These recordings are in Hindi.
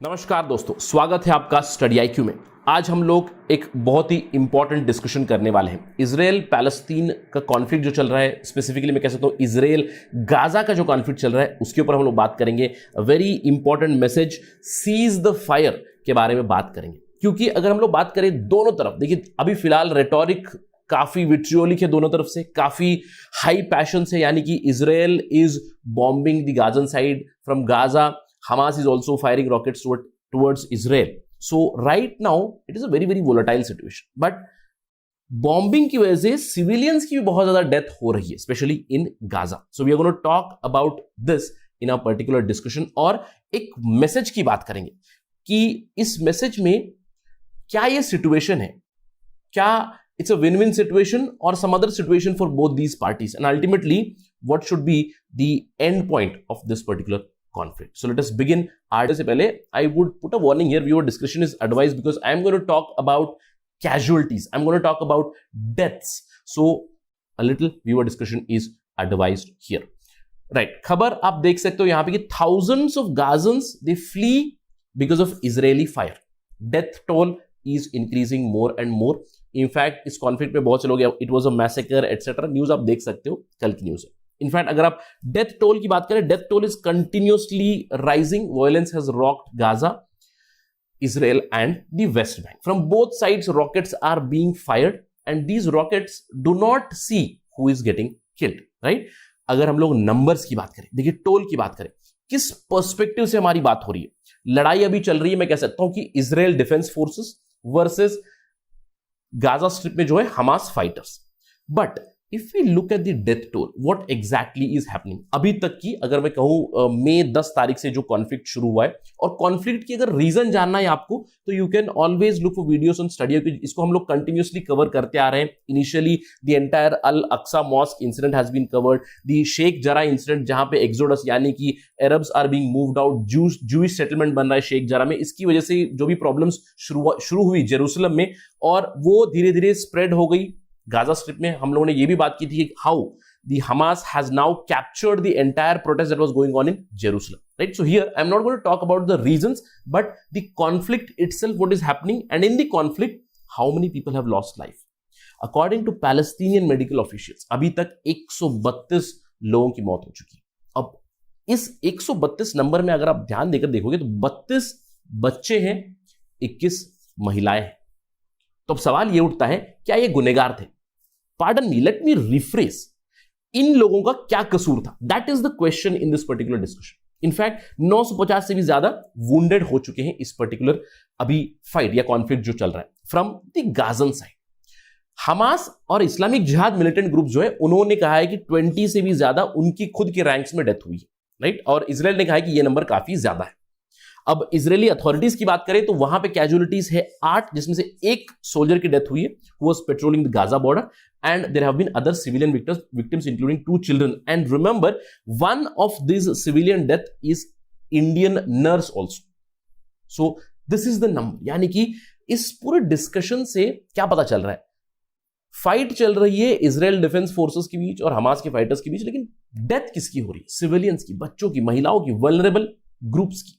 नमस्कार दोस्तों, स्वागत है आपका स्टडी आईक्यू में। आज हम लोग एक बहुत ही इंपॉर्टेंट डिस्कशन करने वाले हैं। इजराइल पैलेस्तीन का कॉन्फ्लिक्ट जो चल रहा है, स्पेसिफिकली मैं कह सकता हूँ इजराइल गाजा का जो कॉन्फ्लिक्ट चल रहा है उसके ऊपर हम लोग बात करेंगे। Very important message, cease the fire के बारे में बात करेंगे। क्योंकि अगर हम लोग बात करें दोनों तरफ, देखिए अभी फिलहाल रेटोरिक काफी विट्रियोलिक है दोनों तरफ से, काफी हाई पैशन से, यानी कि Israel is bombing the Gazan side from Gaza, Hamas is also firing rockets towards Israel. So right now it is a very very volatile situation. But bombing की वजह से civilians की भी बहुत ज्यादा डेथ हो रही है, especially in Gaza. So we are going to talk about this in a particular discussion. और एक मैसेज की बात करेंगे कि इस मैसेज में क्या ये सिचुएशन है, क्या it's a win-win situation or some other situation for both these parties, and ultimately what should be the end point of this particular conflict. So let us begin. आगे से पहले I would put a warning here. Viewer discretion is advised because I am going to talk about casualties. I am going to talk about deaths. So a little viewer discretion is advised here. Right. खबर आप देख सकते हो यहाँ पे कि thousands of Gazans they flee because of Israeli fire. Death toll is increasing more and more. In fact इस conflict में बहुत से लोग it was a massacre etc. News आप देख सकते हो, कल की न्यूज है। इनफैक्ट अगर आप डेथ टोल की बात करें, death toll is continuously rising. Violence has rocked Gaza, Israel and the West Bank. From both sides rockets are being fired and these rockets do not see who is getting killed, right? अगर हम लोग नंबर्स की बात करें, देखिए टोल की बात करें, किस पर्सपेक्टिव से हमारी बात हो रही है। लड़ाई अभी चल रही है, मैं कह सकता हूं कि Israel defence forces versus Gaza strip में जो है Hamas fighters. But if we look at the death toll, what exactly is happening, अभी तक की अगर मैं कहूं मई 10 तारीख से जो कॉन्फ्लिक्ट शुरू हुआ है, और कॉन्फ्लिक्ट की अगर रीजन जानना है आपको तो you can always look for videos on study. इसको हम लोग कंटिन्यूअसली कवर करते आ रहे हैं। Initially the entire Al Aqsa mosque incident has been covered, the Sheikh Jarrah incident जहां पे एक्सोडस यानी कि Arabs are being moved out, Jewish settlement बन रहा है शेख जरा में, इसकी वजह से जो भी प्रॉब्लम्स शुरू हुई जेरूसलम में और वो धीरे धीरे स्प्रेड हो गई गाजा स्ट्रिप में। हम लोगों ने ये भी बात की थी कि how the Hamas has now captured the entire protest that was going on in Jerusalem, right? So here I am not going to talk about the reasons but the conflict itself, what is happening, and in the conflict how many people have lost life. According to Palestinian medical officials अभी तक 132 लोगों की मौत हो चुकी है। अब इस 132 नंबर में अगर आप ध्यान देकर देखोगे तो 32 बच्चे हैं, 21 महिलाएं हैं। तो अब सवाल ये उठता है, क्या ये गुनहगार थे? Pardon me, let me rephrase. इन लोगों का क्या कसूर था? That is the question in this particular discussion. In fact, 950 से भी ज्यादा wounded हो चुके हैं इस particular अभी फाइट या कॉन्फ्लिक्ट जो चल रहा है from the Gazan side. Hamas और इस्लामिक जिहाद मिलिटेंट ग्रुप जो है उन्होंने कहा है कि 20 से भी ज्यादा उनकी खुद के रैंक्स में डेथ हुई है, राइट? और इजराइल ने कहा है कि ये नंबर काफी ज्यादा है। अब इजरायली अथॉरिटीज की बात करें तो वहां पे कैजुअलिटीज है 8, जिसमें से एक सोल्जर की डेथ हुई है, who was patrolling the Gaza border, and there have been other civilian victims including 2 children, and remember one of these civilian death is Indian nurse also. So this is the number, यानी कि इस पूरे डिस्कशन से क्या पता चल रहा है? फाइट चल रही है इजराइल डिफेंस फोर्सेस के बीच और हमास के फाइटर्स के बीच, लेकिन डेथ किसकी हो रही है? सिविलियंस की, बच्चों की, महिलाओं की, वल्नरेबल ग्रुप्स की।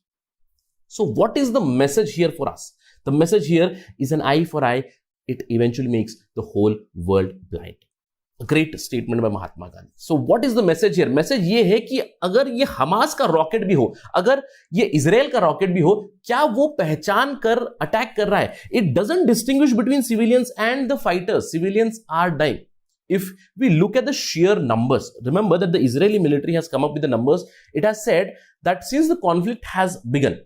So what is the message here for us? The message here is an eye for eye. It eventually makes the whole world blind. A great statement by Mahatma Gandhi. So what is the message here? Message ये है कि अगर ये हमास का रॉकेट भी हो, अगर ये इजराइल का रॉकेट भी हो, क्या वो पहचान कर अटैक कर रहा है? It doesn't distinguish between civilians and the fighters. Civilians are dying. If we look at the sheer numbers, remember that the Israeli military has come up with the numbers. It has said that since the conflict has begun,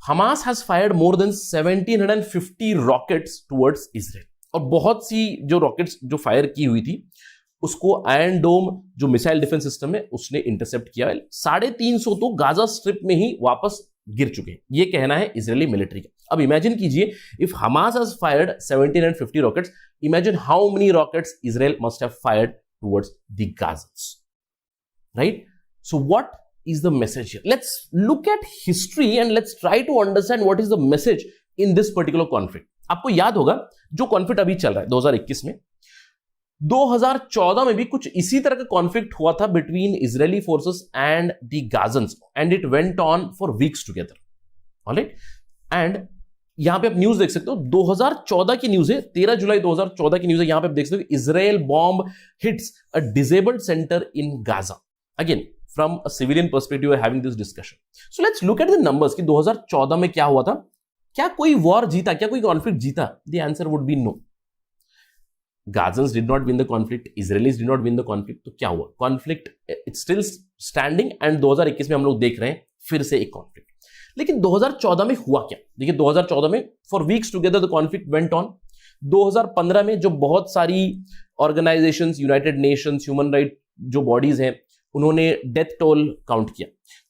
Hamas has fired more than 1750 rockets towards Israel. और बहुत सी जो रॉकेट्स जो फायर की हुई थी उसको आयरन डोम जो मिसाइल डिफेंस सिस्टम है उसने इंटरसेप्ट किया है। 350 तो गाजा स्ट्रिप में ही वापस गिर चुके हैं, ये कहना है इजरायली मिलिट्री का। अब इमेजिन कीजिए, if Hamas has fired 1750 rockets, imagine how many rockets Israel must have fired towards the Gazas, right? So what is the message here? Let's look at history and let's try to understand what is the message in this particular conflict. आपको याद होगा जो कॉन्फ्लिक्ट अभी चल रहा है 2021 में, 2014 में भी कुछ इसी तरह का कॉन्फ्लिक्ट हुआ था between Israeli forces and the Gazans, and it went on for weeks together, alright. And यहां पे आप न्यूज देख सकते हो, 2014 की न्यूज है, 13 जुलाई 2014 की न्यूज है। यहां पे आप देख सकते हो, Israel bomb hits a disabled centre in Gaza. Again from a civilian perspective we are having this discussion. So let's look at the numbers कि 2014 में क्या हुआ था। क्या कोई वॉर जीता, क्या कोई कॉन्फ्लिक्ट जीता? The answer would be no. Gazans did not win the conflict, Israelis did not win the conflict। तो क्या हुआ? Conflict it's still standing and 2021 में हम लोग देख रहे हैं फिर से एक कॉन्फ्लिक्ट। लेकिन 2014 में हुआ क्या? देखिए 2014 में for weeks together the conflict went on. 2015 में जो बहुत सारी organisations, United Nations, human right जो बॉडीज हैं, उन्होंने डेथ टोल काउंट किया।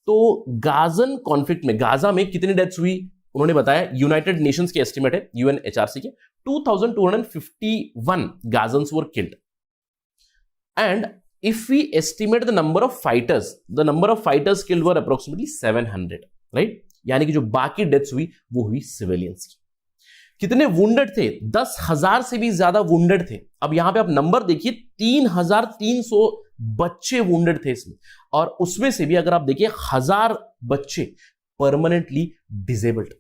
तो गाजन कॉन्फ्लिक्ट में, गाजा में कितनी डेथ्स हुई उन्होंने बताया, यूनाइटेड नेशंस के एस्टिमेट है, यूएनएचआरसी के, 2251 Gazans were killed. And if we estimate the number of fighters killed were approximately 700, right? यानी कि जो बाकी डेथ्स हुई वो हुई सिविलियंस की। कितने वुंडेड थे? 10,000 से भी ज्यादा वुंडेड थे। अब यहां पे आप नंबर देखिए, 3,300 बच्चे वुंडेड थे इसमें, और उसमें से भी अगर आप देखिए 1000 बच्चे permanently disabled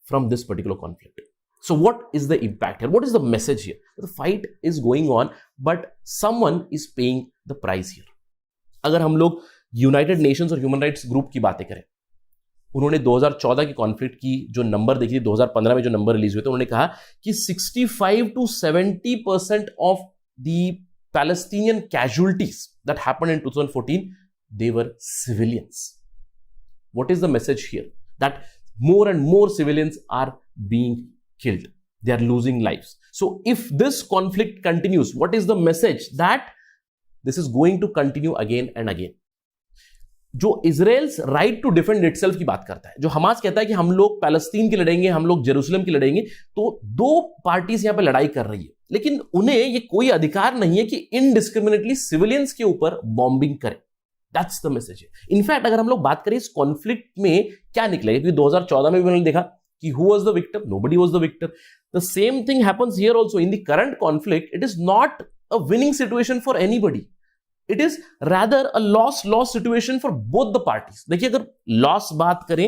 from this particular conflict. So what is the impact here? What is the message here? The fight is going on, but someone is paying the price here. अगर हम लोग यूनाइटेड नेशंस और ह्यूमन राइट्स ग्रुप की बातें करें, उन्होंने 2014 की कॉन्फ्लिक्ट की जो नंबर देखी थी, 2015 में जो नंबर रिलीज हुए थे, उन्होंने कहा कि 65 to 70% of the Palestinian casualties that happened in 2014, they were civilians. What is the message here? That more and more civilians are being killed, they are losing lives. So if this conflict continues, what is the message? That this is going to continue again and again. जो Israel's right to defend itself की बात करता है, जो हमास कहता है कि हम लोग पैलेस्तीन की लड़ेंगे, हम लोग जेरूसलम की लड़ेंगे, तो दो पार्टीज यहां पे लड़ाई कर रही है, लेकिन उन्हें ये कोई अधिकार नहीं है कि इनडिस्क्रिमिनेटली सिविलियंस के ऊपर बॉम्बिंग करें। That's the message. इनफैक्ट अगर हम लोग बात करें इस कॉन्फ्लिक्ट में क्या निकलेगा, क्योंकि 2014 में भी मैंने देखा कि who was the victim? Nobody was the victim. The same thing happens here also. In the current conflict, it is not a winning situation for anybody. It is rather a loss situation for both the parties. देखिए अगर लॉस बात करें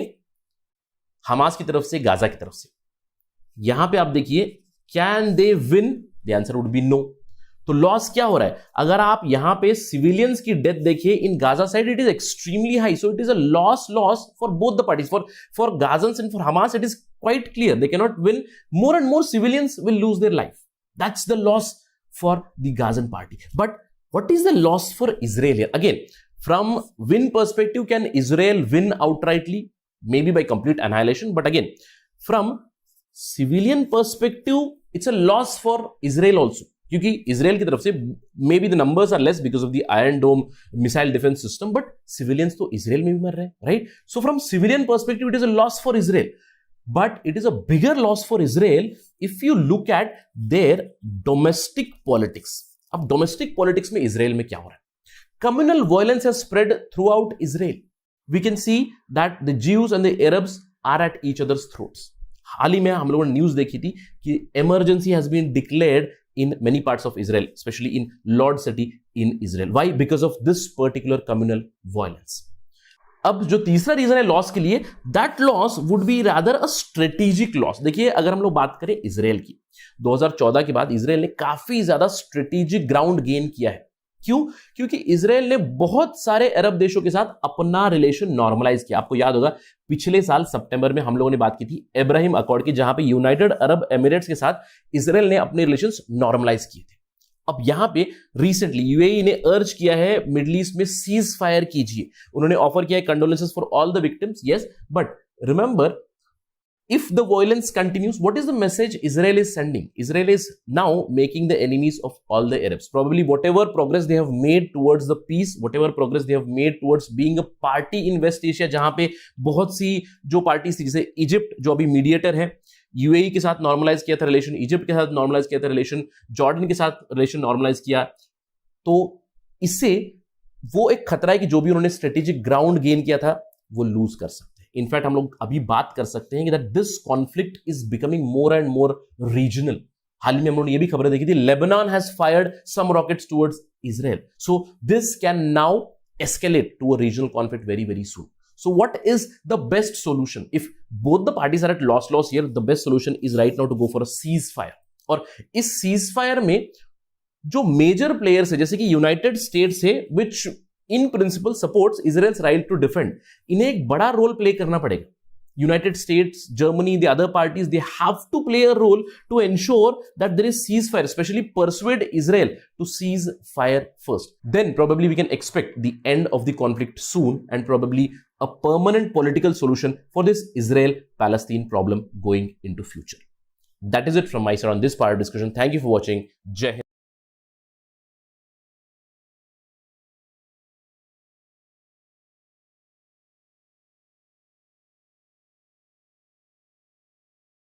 हमास की तरफ से, गाजा की तरफ से, यहां पे आप देखिए can they win? The answer would be no. तो लॉस क्या हो रहा है? अगर आप यहां पे सिविलियंस की डेथ देखिए in Gaza side, it is extremely high, so it is a loss for both the parties, for Gazans and for Hamas it is quite clear, they can not win, more and more civilians will lose their life. That's the loss for the Gazan party. But what is the loss for Israel here? Again from win perspective, can Israel win outrightly? Maybe by complete annihilation, but again from civilian perspective it's a loss for Israel also, क्योंकि इजराइल की तरफ से may be the numbers are less because of the iron dome missile defence system, but civilians तो इजराइल में भी मर रहे हैं, राइट? So from civilian perspective it is a loss for Israel, but it is a bigger loss for Israel if you look at their domestic politics. अब डोमेस्टिक पॉलिटिक्स में इजराइल में क्या हो रहा है? Communal violence has spread throughout Israel. We can see that the Jews and the Arabs are at each others throats. हाल ही में हम लोगों ने न्यूज देखी थी कि emergency has been declared in many parts of Israel, especially in Lod city in Israel. Why? Because of this particular communal violence. अब जो तीसरा रीजन है लॉस के लिए, that loss would be rather a strategic loss. देखिए अगर हम लोग बात करें इजराइल की, 2014 के बाद इजराइल ने काफी ज्यादा स्ट्रेटेजिक ग्राउंड गेन किया है। क्यों? क्योंकि इजराइल ने बहुत सारे अरब देशों के साथ अपना रिलेशन नॉर्मलाइज किया। आपको याद होगा पिछले साल सितंबर में हम लोगों ने बात की थी इब्राहिम अकॉर्ड की, जहां पे यूनाइटेड अरब एमिरेट्स के साथ इजराइल ने अपने रिलेशंस नॉर्मलाइज किए थे। अब यहां पे रिसेंटली यूएई ने अर्ज किया है मिडिल ईस्ट में सीज फायर कीजिए। उन्होंने ऑफर किया है condolences for all the victims, yes, but remember if the violence continues, what is the message Israel is sending? Israel is now making the enemies of all the Arabs. Probably whatever progress they have made towards the peace, whatever progress they have made towards being a party in West Asia, जहां पे बहुत सी जो पार्टीज थी, जैसे इजिप्ट जो अभी मीडिएटर है, यूएई के साथ नॉर्मलाइज किया था रिलेशन, इजिप्ट के साथ नॉर्मलाइज किया था रिलेशन, जॉर्डन के साथ रिलेशन नॉर्मलाइज किया, तो इससे वो एक खतरा है कि जो भी उन्होंने स्ट्रेटेजिक ग्राउंड गेन किया था वो लूज कर सकते हैं। इनफैक्ट हम लोग अभी बात कर सकते हैं कि that this conflict is becoming more and more regional. हाल ही में हम लोगों ने ये भी खबरें देखी थी, Lebanon has fired some rockets towards Israel, so this can now escalate to a regional conflict very very soon. So what is the best solution? If both the parties are at loss here, the best solution is right now to go for a ceasefire. और इस ceasefire में जो मेजर प्लेयर्स है जैसे कि यूनाइटेड स्टेट्स है which in principle supports Israel's right to defend, इन्हें एक बड़ा रोल प्ले करना पड़ेगा. United States, Germany, the other parties, they have to play a role to ensure that there is ceasefire, especially persuade Israel to cease fire first. Then probably we can expect the end of the conflict soon and probably a permanent political solution for this Israel-Palestine problem going into future. That is it from my side on this part of discussion. Thank you for watching. Jai Hind.